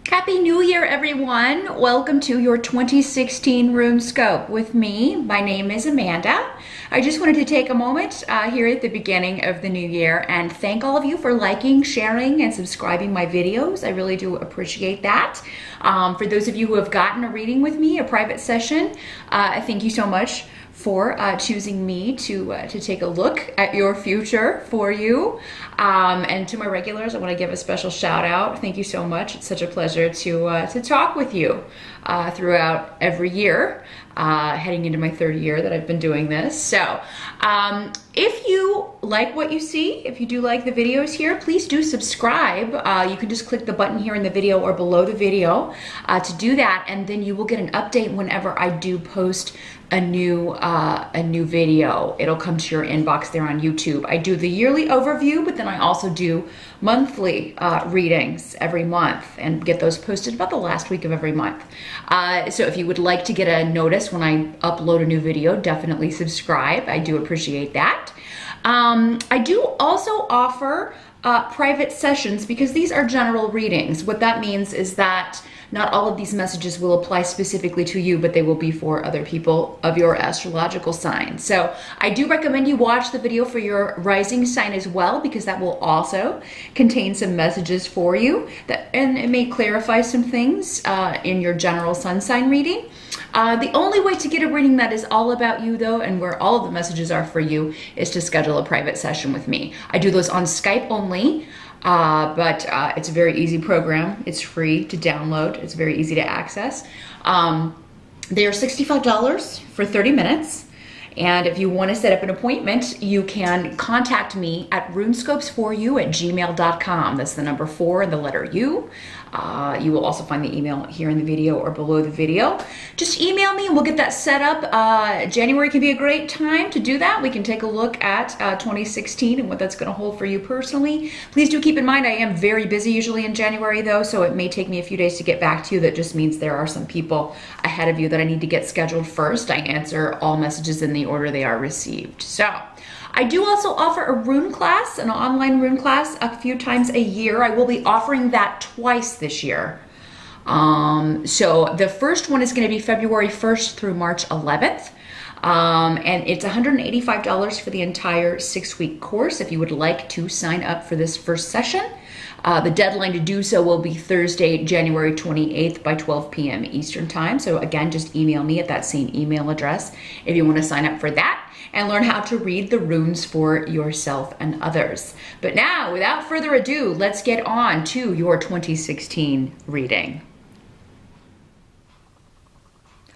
Happy New Year, everyone. Welcome to your 2016 Runescope with me. My name is Amanda. I just wanted to take a moment here at the beginning of the new year and thank all of you for liking, sharing, and subscribing my videos. I really do appreciate that. For those of you who have gotten a reading with me, a private session, thank you so much for choosing me to take a look at your future for you. And to my regulars, I want to give a special shout out. Thank you so much. It's such a pleasure to talk with you throughout every year, heading into my third year that I've been doing this. So if you like what you see, if you do like the videos here, please do subscribe. You can just click the button here in the video or below the video to do that, and then you will get an update whenever I do post a new video. It'll come to your inbox there on YouTube. I do the yearly overview, but then I also do monthly readings every month and get those posted about the last week of every month. So if you would like to get a notice when I upload a new video, definitely subscribe. I do appreciate that. I do also offer private sessions because these are general readings. What that means is that not all of these messages will apply specifically to you, but they will be for other people of your astrological sign. So I do recommend you watch the video for your rising sign as well, because that will also contain some messages for you, and it may clarify some things in your general sun sign reading. The only way to get a reading that is all about you, though, and where all of the messages are for you, is to schedule a private session with me. I do those on Skype only. But it's a very easy program. It's free to download. It's very easy to access. They are $65 for 30 minutes. And if you want to set up an appointment, you can contact me at runescopes4u@gmail.com. That's the number 4 and the letter U. You will also find the email here in the video or below the video. Just email me and we'll get that set up. January can be a great time to do that. We can take a look at 2016 and what that's going to hold for you personally. Please do keep in mind I am very busy usually in January, though, so it may take me a few days to get back to you. That just means there are some people ahead of you that I need to get scheduled first. I answer all messages in the order they are received. So I do also offer a rune class, an online rune class, a few times a year. I will be offering that twice this year. So the first one is going to be February 1st through March 11th. And it's $185 for the entire 6-week course if you would like to sign up for this first session. The deadline to do so will be Thursday, January 28th by 12 p.m. Eastern Time. So again, just email me at that same email address if you want to sign up for that and learn how to read the runes for yourself and others. But now, without further ado, let's get on to your 2016 reading.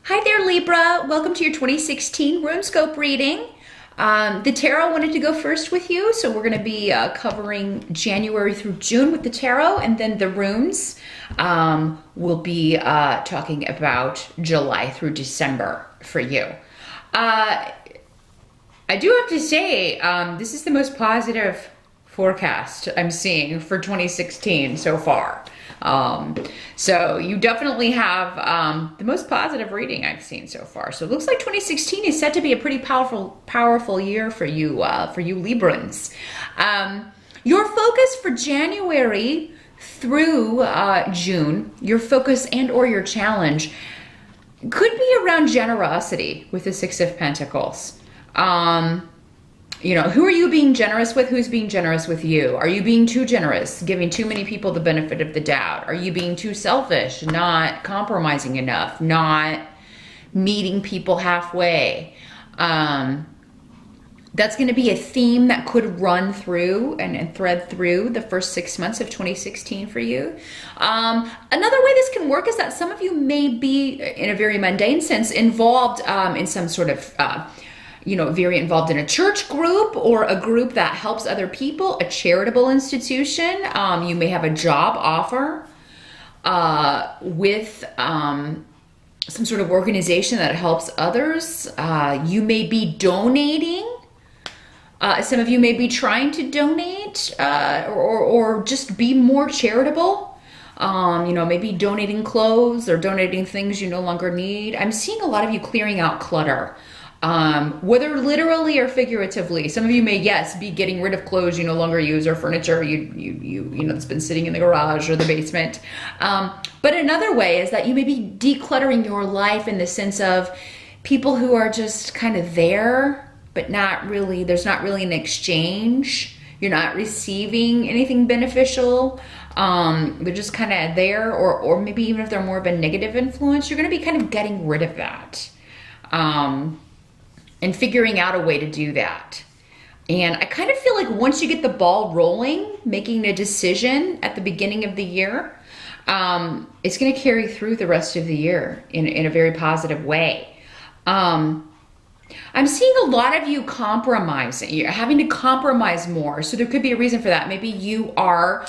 Hi there, Libra. Welcome to your 2016 Runescope reading. The tarot wanted to go first with you, so we're going to be covering January through June with the tarot, and then the runes will be talking about July through December for you. I do have to say, this is the most positive forecast I'm seeing for 2016 so far. So you definitely have the most positive reading I've seen so far. So it looks like 2016 is set to be a pretty powerful year for you Librans. Your focus for January through June, your focus and or your challenge could be around generosity with the 6 of Pentacles. You know, who are you being generous with? Who's being generous with you? Are you being too generous, giving too many people the benefit of the doubt? Are you being too selfish, not compromising enough, not meeting people halfway? That's going to be a theme that could run through and thread through the first 6 months of 2016 for you. Another way this can work is that some of you may be, in a very mundane sense, involved in some sort of very involved in a church group or a group that helps other people, a charitable institution. You may have a job offer with some sort of organization that helps others. You may be donating. Some of you may be trying to donate or just be more charitable. Maybe donating clothes or donating things you no longer need. I'm seeing a lot of you clearing out clutter. whether literally or figuratively. Some of you may, yes, be getting rid of clothes you no longer use, or furniture you know that's been sitting in the garage or the basement. But another way is that you may be decluttering your life in the sense of people who are just kind of there, but not really, there's not really an exchange. You're not receiving anything beneficial. They're just kind of there, or maybe even if they're more of a negative influence, you're going to be kind of getting rid of that. And figuring out a way to do that. And I kind of feel like once you get the ball rolling, making a decision at the beginning of the year, it's going to carry through the rest of the year in a very positive way. I'm seeing a lot of you compromising. You're having to compromise more. So there could be a reason for that. Maybe you are,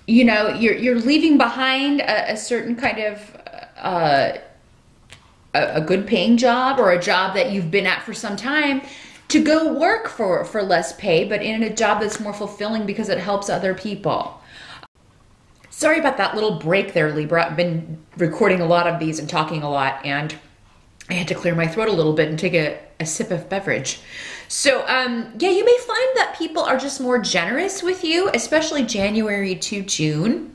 you know, you're leaving behind a certain kind of a good paying job, or a job that you've been at for some time, to go work for less pay, but in a job that's more fulfilling because it helps other people. Sorry about that little break there, Libra. I've been recording a lot of these and talking a lot, and I had to clear my throat a little bit and take a sip of beverage. So yeah, you may find that people are just more generous with you, especially January to June,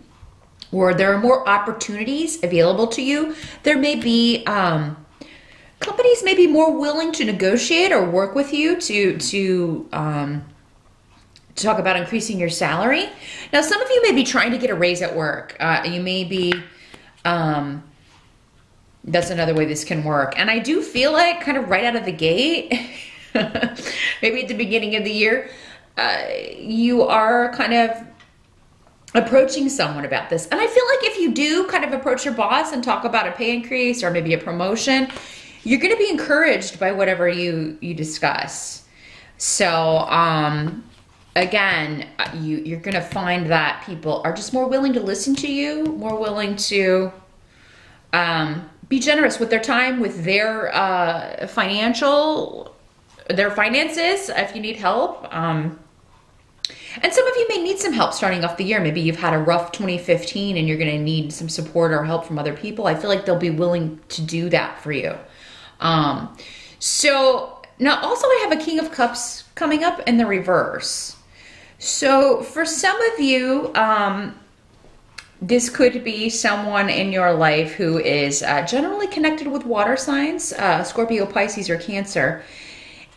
or there are more opportunities available to you. There may be, companies may be more willing to negotiate or work with you to talk about increasing your salary. Now, some of you may be trying to get a raise at work. You may be, that's another way this can work. And I do feel like kind of right out of the gate, maybe at the beginning of the year, you are kind of approaching someone about this. And I feel like if you do kind of approach your boss and talk about a pay increase or maybe a promotion, you're going to be encouraged by whatever you discuss. So, again, you're going to find that people are just more willing to listen to you, more willing to be generous with their time, with their their finances, if you need help. And some of you may need some help starting off the year. Maybe you've had a rough 2015 and you're going to need some support or help from other people. I feel like they'll be willing to do that for you. So now also I have a King of Cups coming up in the reverse. So for some of you, this could be someone in your life who is generally connected with water signs, Scorpio, Pisces, or Cancer.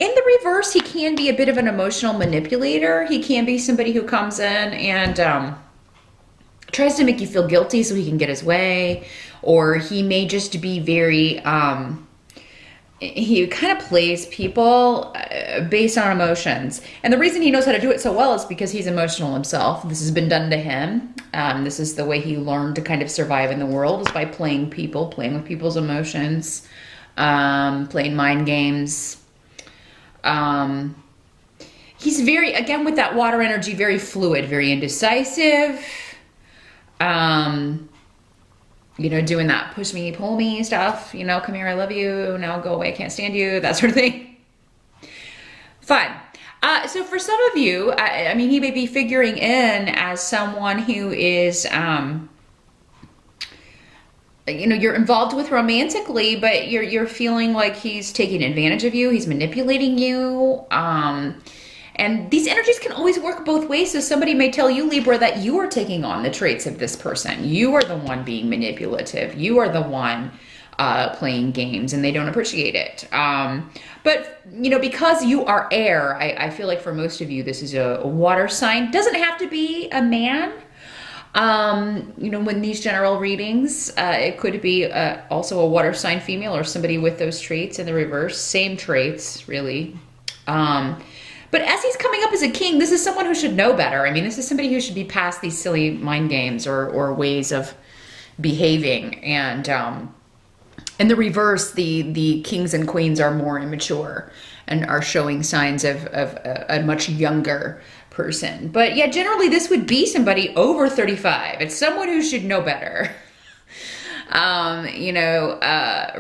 In the reverse, he can be a bit of an emotional manipulator. He can be somebody who comes in and tries to make you feel guilty so he can get his way. Or he may just be very, he kind of plays people based on emotions. And the reason he knows how to do it so well is because he's emotional himself. This has been done to him. This is the way he learned to kind of survive in the world, is by playing people, playing with people's emotions, playing mind games. He's very, again, with that water energy, very fluid, very indecisive. You know, doing that push me, pull me stuff, you know, come here, I love you, now go away, I can't stand you, that sort of thing. Fun. So for some of you, I mean, he may be figuring in as someone who is, you know, you're involved with romantically, but you're feeling like he's taking advantage of you, he's manipulating you. And these energies can always work both ways. So somebody may tell you, Libra, that you are taking on the traits of this person. You are the one being manipulative. You are the one playing games, and they don't appreciate it. But, you know, because you are air, I feel like for most of you, this is a water sign. Doesn't have to be a man. You know, when these general readings, it could be also a water sign female or somebody with those traits in the reverse. Same traits, really. But as he's coming up as a king, this is someone who should know better. I mean, this is somebody who should be past these silly mind games or ways of behaving. And in the reverse, the kings and queens are more immature and are showing signs of a much younger person. But yeah, generally this would be somebody over 35. It's someone who should know better, you know,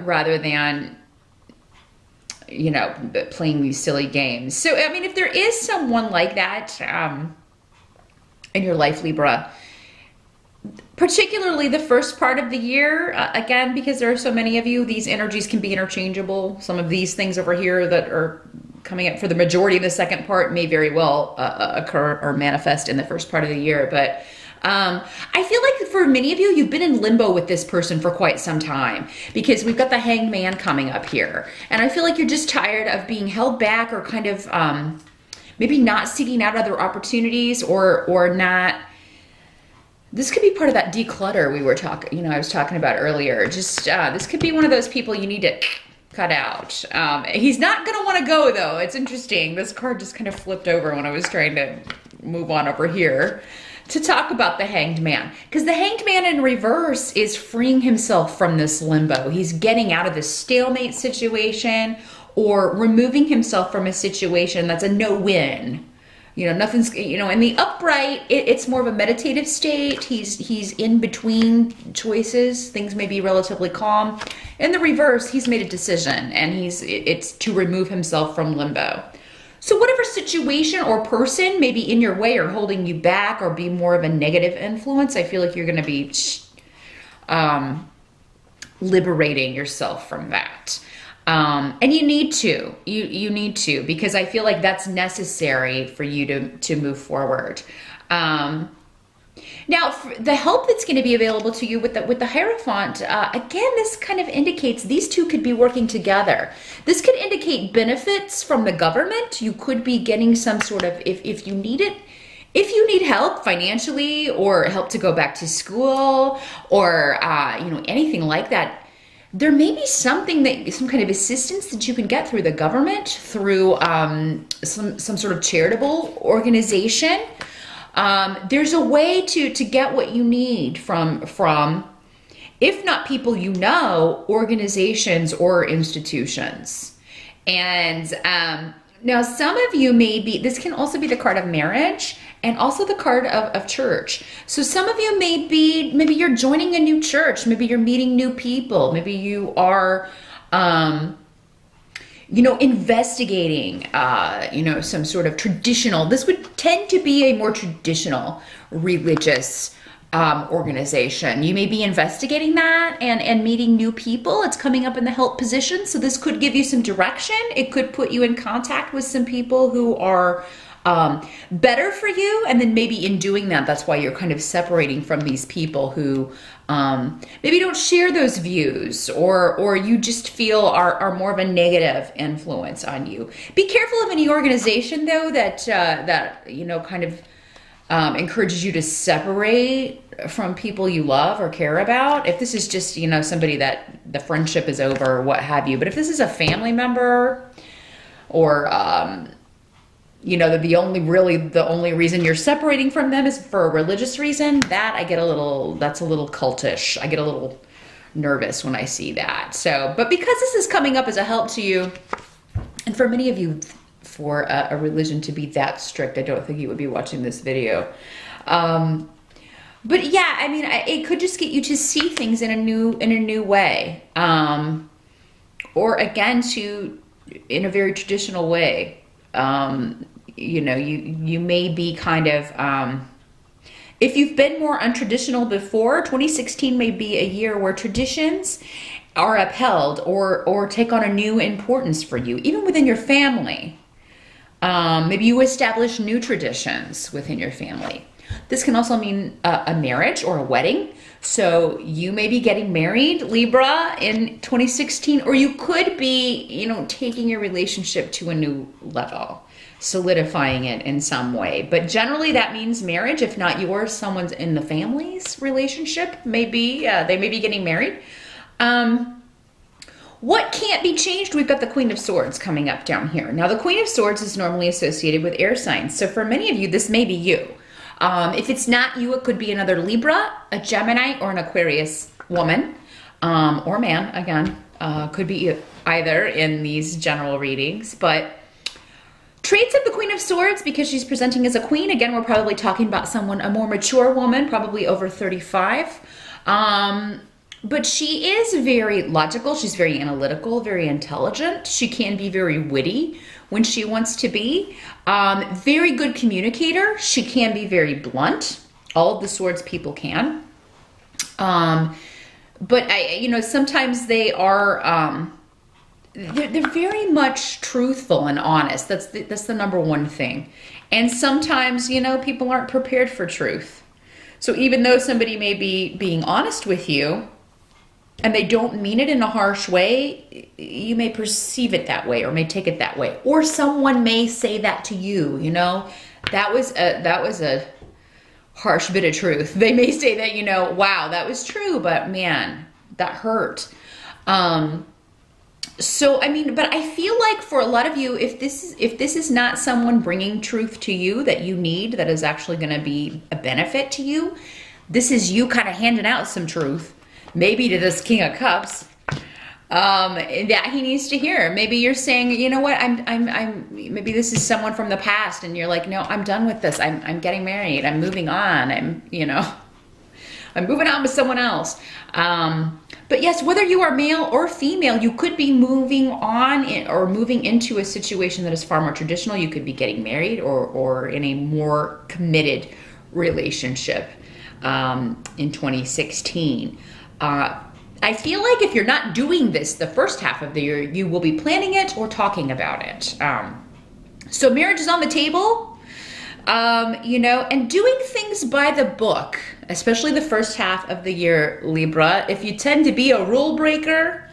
rather than, you know, playing these silly games. So, I mean, if there is someone like that in your life, Libra, particularly the first part of the year, again, because there are so many of you, these energies can be interchangeable. Some of these things over here that are coming up for the majority of the second part may very well occur or manifest in the first part of the year. But I feel like for many of you, you've been in limbo with this person for quite some time, because we've got the Hanged Man coming up here. And I feel like you're just tired of being held back, or kind of maybe not seeking out other opportunities, or not. This could be part of that declutter we were talking, I was talking about earlier. Just, this could be one of those people you need to cut out. He's not going to want to go, though. It's interesting. This card just kind of flipped over when I was trying to move on over here to talk about the Hanged Man. Because the Hanged Man in reverse is freeing himself from this limbo. He's getting out of this stalemate situation, or removing himself from a situation that's a no-win. Nothing's, in the upright, it's more of a meditative state. He's in between choices. Things may be relatively calm. In the reverse, he's made a decision, and it's to remove himself from limbo. So whatever situation or person may be in your way, or holding you back, or be more of a negative influence, I feel like you're going to be liberating yourself from that. And you need to, you need to, because I feel like that's necessary for you to move forward. Now, the help that's going to be available to you with the Hierophant, again, this kind of indicates these two could be working together. This could indicate benefits from the government. You could be getting some sort of, if you need it, if you need help financially, or help to go back to school, or, anything like that, there may be some kind of assistance that you can get through the government, through some sort of charitable organization. There's a way to get what you need from, if not people organizations or institutions. And now some of you this can also be the card of marriage, and also the card of church. So some of you maybe you're joining a new church, maybe you're meeting new people, maybe you are, investigating, some sort of traditional, this would tend to be a more traditional religious organization. You may be investigating that and meeting new people. It's coming up in the help position. So this could give you some direction. It could put you in contact with some people who are better for you. And then maybe in doing that, that's why you're kind of separating from these people who maybe don't share those views, or you just feel are more of a negative influence on you. Be careful of any organization, though, that kind of encourages you to separate from people you love or care about. If this is just, somebody that the friendship is over, or what have you. But if this is a family member, or the only reason you're separating from them is for a religious reason, that's a little cultish. I get a little nervous when I see that. So, but because this is coming up as a help to you, and for many of you, for a religion to be that strict, I don't think you would be watching this video. But yeah, it could just get you to see things in a new way, or again, in a very traditional way. You may be kind of, if you've been more untraditional before, 2016 may be a year where traditions are upheld, or take on a new importance for you, even within your family. Maybe you establish new traditions within your family. This can also mean a marriage or a wedding. So you may be getting married, Libra, in 2016, or you could be, taking your relationship to a new level, solidifying it in some way. But generally that means marriage. If not yours, someone's in the family's relationship, maybe, they may be getting married. What can't be changed? We've got the Queen of Swords coming up down here. Now, the Queen of Swords is normally associated with air signs. So for many of you, this may be you. If it's not you, it could be another Libra, a Gemini, or an Aquarius woman, or man, again, could be either in these general readings. But traits of the Queen of Swords, because she's presenting as a queen, again, we're probably talking about a more mature woman, probably over 35. But she is very logical. She's very analytical, very intelligent. She can be very witty when she wants to be. Very good communicator. She can be very blunt. All of the swords people can. But sometimes they are, they're very much truthful and honest. That's the number one thing. And sometimes, people aren't prepared for truth. So even though somebody may be being honest with you and they don't mean it in a harsh way, you may perceive it that way or may take it that way. Or someone may say that to you, that was a harsh bit of truth. They may say that, wow, that was true, but man, that hurt. So, but I feel like for a lot of you, if this is not someone bringing truth to you that you need, that is actually going to be a benefit to you, this is you kind of handing out some truth, maybe to this King of Cups, that he needs to hear. Maybe you're saying, you know what, maybe this is someone from the past and you're like, no, I'm done with this. I'm getting married. I'm moving on. I'm moving on with someone else. But yes, whether you are male or female, you could be moving on or moving into a situation that is far more traditional. You could be getting married or in a more committed relationship in 2016. I feel like if you're not doing this the first half of the year, you will be planning it or talking about it. So marriage is on the table, and doing things by the book, especially the first half of the year, Libra. If you tend to be a rule breaker,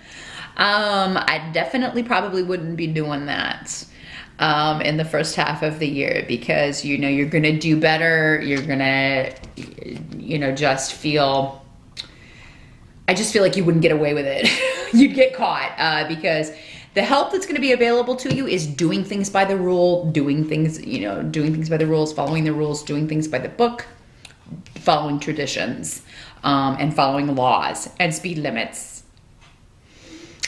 I definitely probably wouldn't be doing that in the first half of the year, because, you're going to do better. You're going to, I just feel like you wouldn't get away with it. You'd get caught because the help that's going to be available to you is doing things by the rule, doing things by the rules, following the rules, doing things by the book, following traditions, and following laws and speed limits.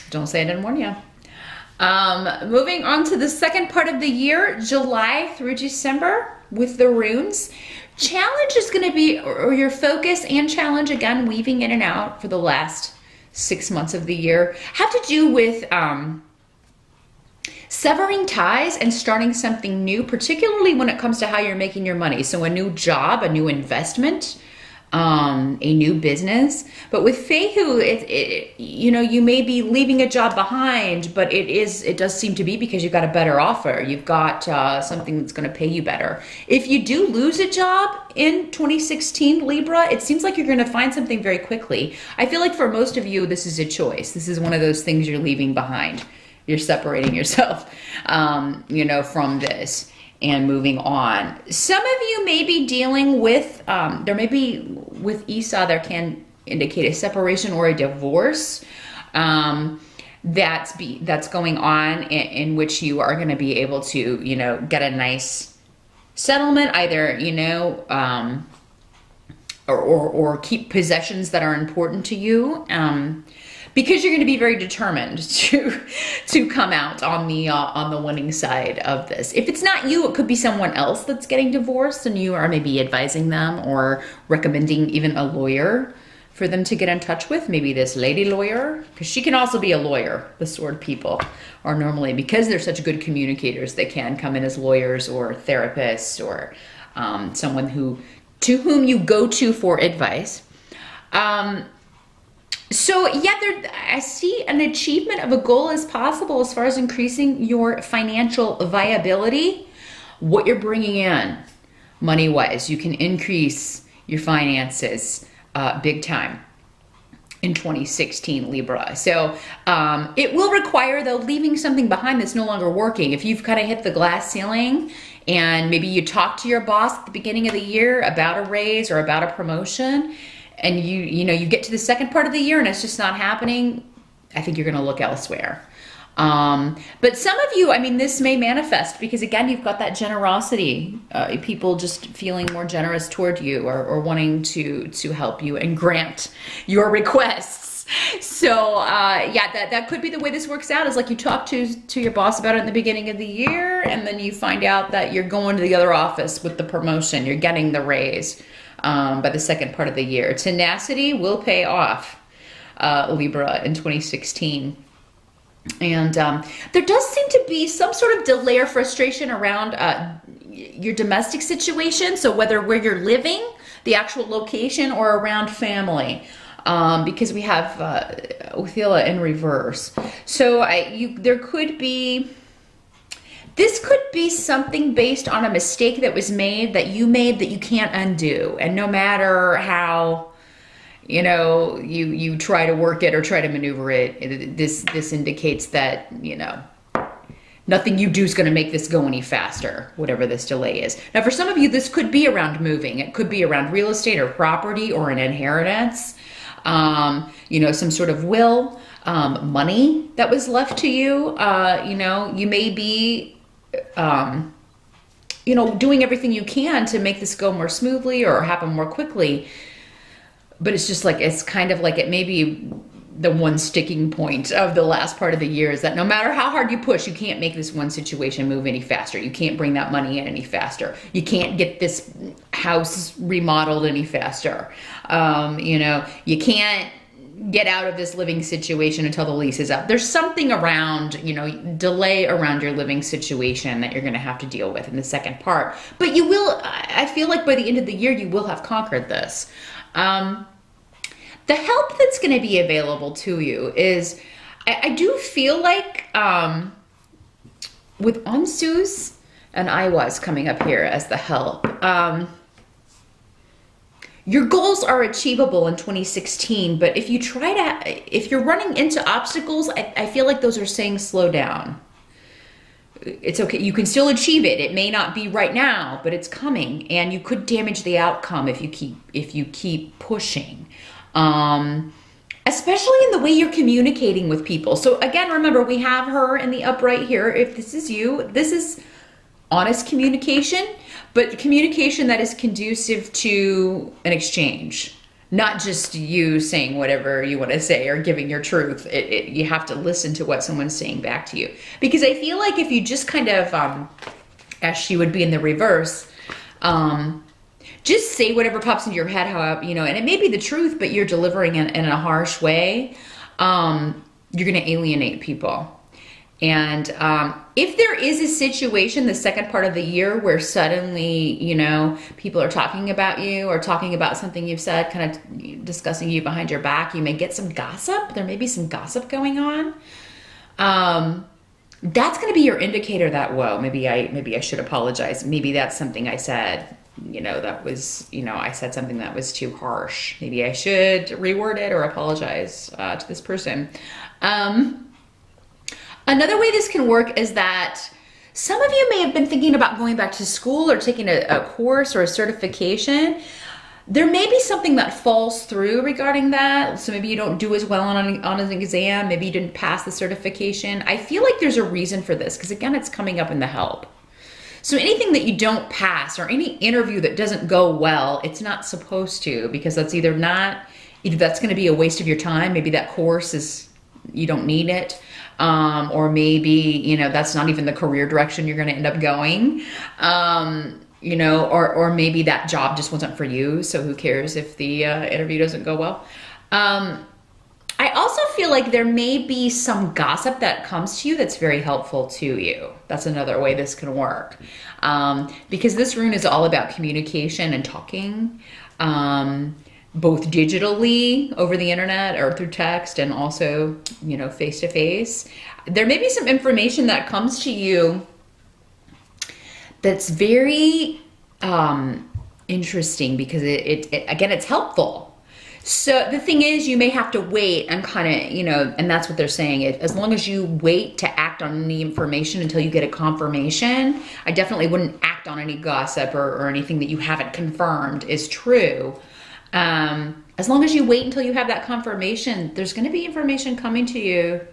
Don't say I didn't warn you. Moving on to the second part of the year, July through December with the runes. Challenge is going to be, or your focus and challenge, again, weaving in and out for the last 6 months of the year, have to do with severing ties and starting something new, particularly when it comes to how you're making your money. So a new job, a new investment, a new business. But with Fehu, you may be leaving a job behind, but it does seem to be because you've got a better offer. You've got something that's going to pay you better. If you do lose a job in 2016, Libra, it seems like you're going to find something very quickly. I feel like for most of you, this is a choice. This is one of those things you're leaving behind. You're separating yourself, from this and moving on. Some of you may be dealing with, there may be, with Esau, there can indicate a separation or a divorce that's going on, in which you are going to be able to, get a nice settlement, either, or keep possessions that are important to you. Because you're going to be very determined to come out on the winning side of this. If it's not you, it could be someone else that's getting divorced, and you are maybe advising them or recommending even a lawyer for them to get in touch with. Maybe this lady lawyer, because she can also be a lawyer. The sword people are normally, because they're such good communicators, they can come in as lawyers or therapists or someone to whom you go to for advice. So yeah, I see an achievement of a goal as possible as far as increasing your financial viability, what you're bringing in money-wise. You can increase your finances big time in 2016, Libra. So it will require, though, leaving something behind that's no longer working. If you've kind of hit the glass ceiling and maybe you talk to your boss at the beginning of the year about a raise or about a promotion, and you get to the second part of the year and it's just not happening, I think you're going to look elsewhere. But some of you, this may manifest because, again, you've got that generosity, people just feeling more generous toward you or wanting to help you and grant your requests. So yeah, that could be the way this works out, is like you talk to your boss about it in the beginning of the year, and then you find out that you're going to the other office with the promotion, you're getting the raise. By the second part of the year. Tenacity will pay off, Libra, in 2016. And there does seem to be some sort of delay or frustration around your domestic situation. So whether where you're living, the actual location, or around family. because we have Othila in reverse. So there could be, this could be something based on a mistake that was made, that you can't undo. And no matter how, you know, you try to work it or try to maneuver it, this indicates that, you know, nothing you do is going to make this go any faster, whatever this delay is. Now, for some of you, this could be around moving. It could be around real estate or property or an inheritance, you know, some sort of will, money that was left to you. You know, you may be, you know, doing everything you can to make this go more smoothly or happen more quickly. But it's just like, it's kind of like it may be the one sticking point of the last part of the year, is that no matter how hard you push, you can't make this one situation move any faster. You can't bring that money in any faster. You can't get this house remodeled any faster. You know, you can't get out of this living situation until the lease is up. There's something around, you know, delay around your living situation that you're going to have to deal with in the second part. But you will, I feel like by the end of the year, you will have conquered this. The help that's going to be available to you is, I do feel like with Onsus and Iwas coming up here as the help, your goals are achievable in 2016, but if you're running into obstacles, I feel like those are saying slow down. It's okay. You can still achieve it. It may not be right now, but it's coming, and you could damage the outcome if you keep pushing. Especially in the way you're communicating with people. So again, remember, we have her in the upright here. If this is you, this is honest communication, but communication that is conducive to an exchange, not just you saying whatever you want to say or giving your truth. You have to listen to what someone's saying back to you. Because I feel like if you just kind of, as she would be in the reverse, just say whatever pops into your head, how, you know, and it may be the truth, but you're delivering it in a harsh way, you're going to alienate people. And if there is a situation the second part of the year where suddenly, you know, people are talking about you or talking about something you've said, kind of discussing you behind your back, you may get some gossip. There may be some gossip going on. That's going to be your indicator that, whoa, maybe I should apologize. Maybe that's something I said, you know, that was, you know, I said something that was too harsh. Maybe I should reword it or apologize to this person. Another way this can work is that some of you may have been thinking about going back to school or taking a course or a certification. There may be something that falls through regarding that. So maybe you don't do as well on an exam. Maybe you didn't pass the certification. I feel like there's a reason for this, because again, it's coming up in the help. So anything that you don't pass or any interview that doesn't go well, it's not supposed to, because that's either that's going to be a waste of your time. Maybe that course is, you don't need it. Or maybe, you know, that's not even the career direction you're going to end up going. You know, or maybe that job just wasn't for you. So who cares if the interview doesn't go well? I also feel like there may be some gossip that comes to you that's very helpful to you. That's another way this can work. Because this rune is all about communication and talking, both digitally over the internet or through text, and also, you know, face to face. There may be some information that comes to you that's very interesting, because it again, it's helpful. So the thing is, you may have to wait and kind of, you know, and that's what they're saying. As long as you wait to act on any information until you get a confirmation, I definitely wouldn't act on any gossip or anything that you haven't confirmed is true. As long as you wait until you have that confirmation, there's going to be information coming to you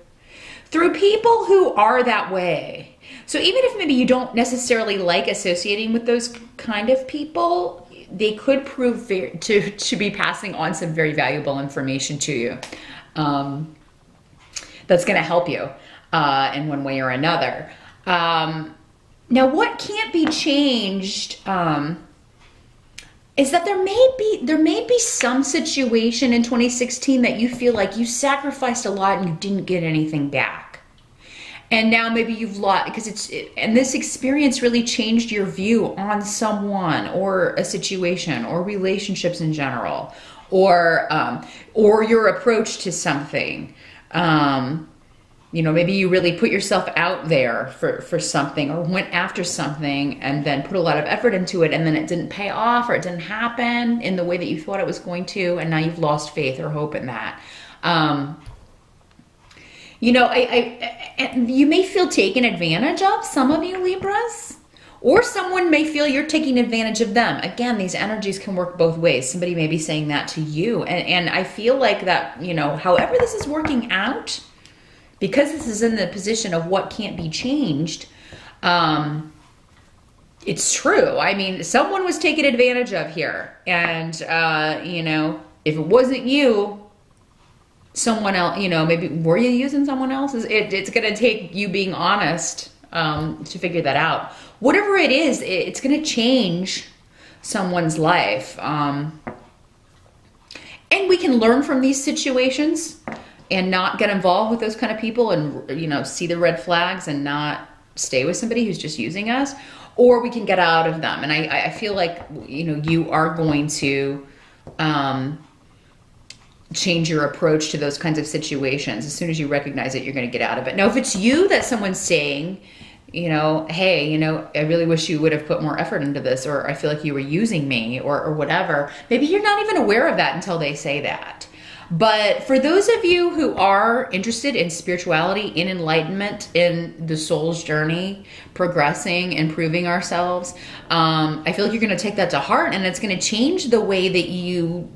through people who are that way. So even if maybe you don't necessarily like associating with those kind of people, they could prove to be passing on some very valuable information to you. That's going to help you in one way or another. Now, what can't be changed is that there may be some situation in 2016 that you feel like you sacrificed a lot and you didn't get anything back. And now maybe you've lost, because and this experience really changed your view on someone or a situation or relationships in general. or your approach to something. You know, maybe you really put yourself out there for something, or went after something and then put a lot of effort into it, and then it didn't pay off, or it didn't happen in the way that you thought it was going to, and now you've lost faith or hope in that. You know, you may feel taken advantage of, some of you Libras, or someone may feel you're taking advantage of them. Again, these energies can work both ways. Somebody may be saying that to you. And I feel like that, you know, however this is working out, because this is in the position of what can't be changed, it's true. I mean, someone was taken advantage of here. And, you know, if it wasn't you, someone else, you know, maybe were you using someone else's? It's going to take you being honest to figure that out. Whatever it is, it's going to change someone's life. And we can learn from these situations and not get involved with those kind of people, and, you know, see the red flags and not stay with somebody who's just using us, or we can get out of them. And I feel like, you know, you are going to change your approach to those kinds of situations. As soon as you recognize it, you're going to get out of it. Now, if it's you that someone's saying, you know, hey, you know, I really wish you would have put more effort into this, or I feel like you were using me, or whatever, maybe you're not even aware of that until they say that. But for those of you who are interested in spirituality, in enlightenment, in the soul's journey, progressing, improving ourselves, I feel like you're going to take that to heart, and it's going to change the way that you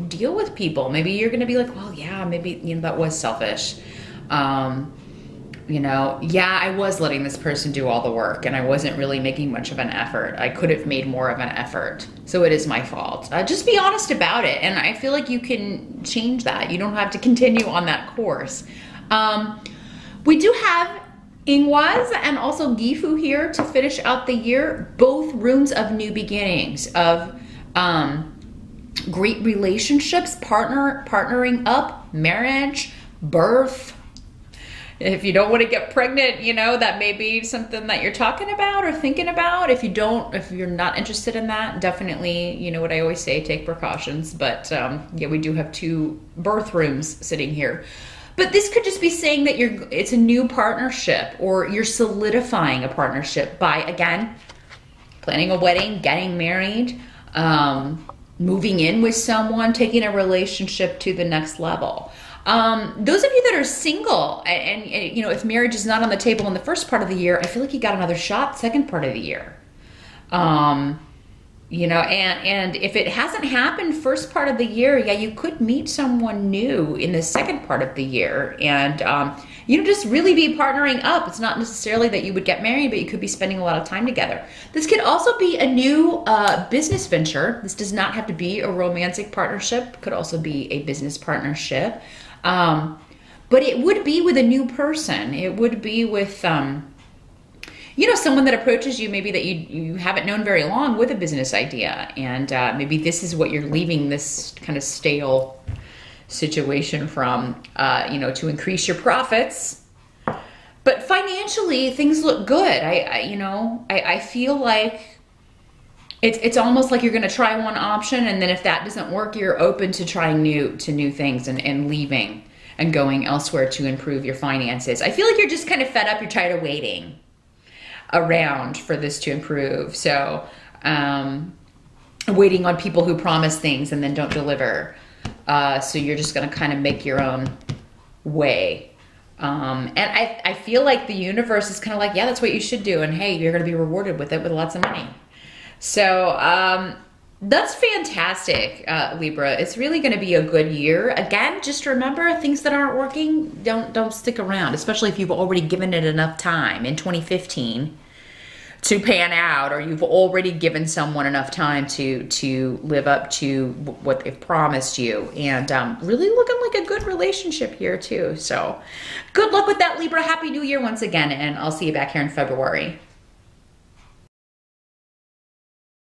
deal with people. Maybe you're going to be like, well, yeah, maybe, you know, that was selfish. You know, yeah, I was letting this person do all the work, and I wasn't really making much of an effort. I could have made more of an effort. So it is my fault. Just be honest about it. And I feel like you can change that. You don't have to continue on that course. We do have Ingwaz and also Gifu here to finish out the year. Both runes of new beginnings, of great relationships, partnering up, marriage, birth. If you don't want to get pregnant, you know, that may be something that you're talking about or thinking about. If you're not interested in that, definitely, you know what I always say, take precautions. But yeah, we do have 2 birth runes sitting here. But this could just be saying that it's a new partnership, or you're solidifying a partnership by, again, planning a wedding, getting married, moving in with someone, taking a relationship to the next level. Those of you that are single, and you know, if marriage is not on the table in the first part of the year, I feel like you got another shot second part of the year. You know, and if it hasn't happened first part of the year, yeah, you could meet someone new in the second part of the year, and you know, just really be partnering up. It's not necessarily that you would get married, but you could be spending a lot of time together. This could also be a new business venture. This does not have to be a romantic partnership. It could also be a business partnership. But it would be with a new person. It would be with, you know, someone that approaches you, maybe that you haven't known very long, with a business idea. And maybe this is what you're leaving this kind of stale situation from, you know, to increase your profits. But financially, things look good. I feel like it's almost like you're going to try one option, and then if that doesn't work, you're open to trying new things and leaving and going elsewhere to improve your finances. I feel like you're just kind of fed up. You're tired of waiting around for this to improve. So waiting on people who promise things and then don't deliver. So you're just going to kind of make your own way. And I feel like the universe is kind of like, yeah, that's what you should do. And hey, you're going to be rewarded with it, with lots of money. So that's fantastic, Libra. It's really going to be a good year. Again, just remember, things that aren't working, don't stick around, especially if you've already given it enough time in 2015 to pan out, or you've already given someone enough time to live up to what they've promised you. And really looking like a good relationship here too. So good luck with that, Libra. Happy New Year once again, and I'll see you back here in February.